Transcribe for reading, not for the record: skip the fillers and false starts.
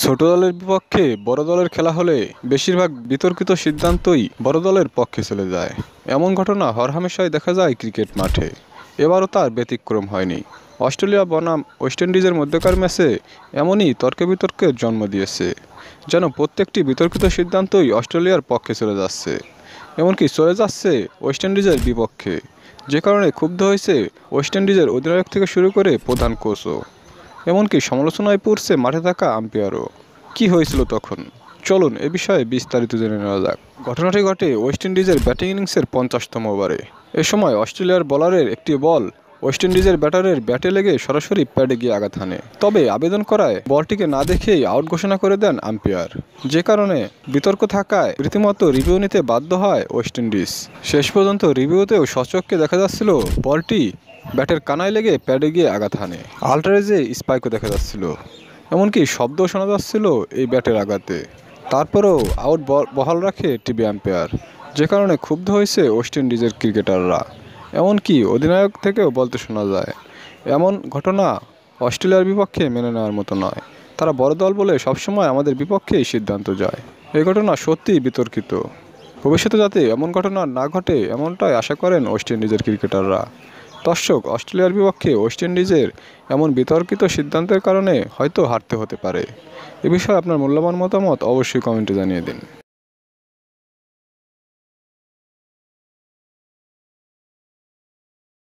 ছোট দলের বিপক্ষে বড় দলের খেলা হলে বেশিরভাগ বিতর্কিত সিদ্ধান্তই বড় দলের পক্ষে চলে যায়। এমন ঘটনা হরহামেশাই দেখা যায় ক্রিকেট মাঠে। এবারও তার ব্যতিক্রম হয়নি। অস্ট্রেলিয়া বনাম ওয়েস্ট ইন্ডিজের মধ্যকার ম্যাচে এমনই তর্কে বিতর্কের জন্ম দিয়েছে, যেন প্রত্যেকটি বিতর্কিত সিদ্ধান্তই অস্ট্রেলিয়ার পক্ষে চলে যাচ্ছে, এমনকি চলে যাচ্ছে ওয়েস্ট ইন্ডিজের বিপক্ষে। যে কারণে ক্ষুব্ধ হয়েছে ওয়েস্ট ইন্ডিজের অধিনায়ক থেকে শুরু করে প্রধান কোচও। এমনকি সমালোচনায় পড়ছে মাঠে থাকা আম্পায়ারও। কী হয়েছিল তখন? চলুন এ বিষয়ে বিস্তারিত জেনে নেওয়া যাক। ঘটনাটি ঘটে ওয়েস্ট ইন্ডিজের ব্যাটিং ইনিংসের 50তম ওভারে। এ সময় অস্ট্রেলিয়ার বলারের একটি বল ওয়েস্ট ইন্ডিজের ব্যাটারের ব্যাটে লেগে সরাসরি প্যাডে গিয়ে আঘাত হানে। তবে আবেদন করায় বলটিকে না দেখেই আউট ঘোষণা করে দেন আম্পায়ার। যে কারণে বিতর্ক থাকায় রীতিমতো রিভিউ নিতে বাধ্য হয় ওয়েস্ট ইন্ডিজ। শেষ পর্যন্ত রিভিউতেও স্বচক্ষে দেখা যাচ্ছিল বলটি ব্যাটের কানায় লেগে প্যাডে গিয়ে আঘাত হানে। আল্ট্রারেজে স্পাইকও দেখা যাচ্ছিল, এমনকি শব্দও শোনা যাচ্ছিল এই ব্যাটের আঘাতে। তারপরেও আউট বহাল রাখে টিভি আম্পায়ার। যে কারণে ক্ষুব্ধ হয়েছে ওয়েস্ট ইন্ডিজের ক্রিকেটাররা। এমনকি অধিনায়ক থেকেও বলতে শোনা যায়, এমন ঘটনা অস্ট্রেলিয়ার বিপক্ষে মেনে নেওয়ার মতো নয়। তারা বড় দল বলে সবসময় আমাদের বিপক্ষেই সিদ্ধান্ত যায়। এই ঘটনা সত্যিই বিতর্কিত। ভবিষ্যতে যাতে এমন ঘটনা না ঘটে এমনটাই আশা করেন ওয়েস্ট ইন্ডিজের ক্রিকেটাররা। দর্শক, অস্ট্রেলিয়ার বিপক্ষে ওয়েস্ট ইন্ডিজের এমন বিতর্কিত সিদ্ধান্তের কারণে হয়তো হারতে হতে পারে। এ বিষয়ে আপনার মূল্যবান মতামত অবশ্যই কমেন্টে জানিয়ে দিন।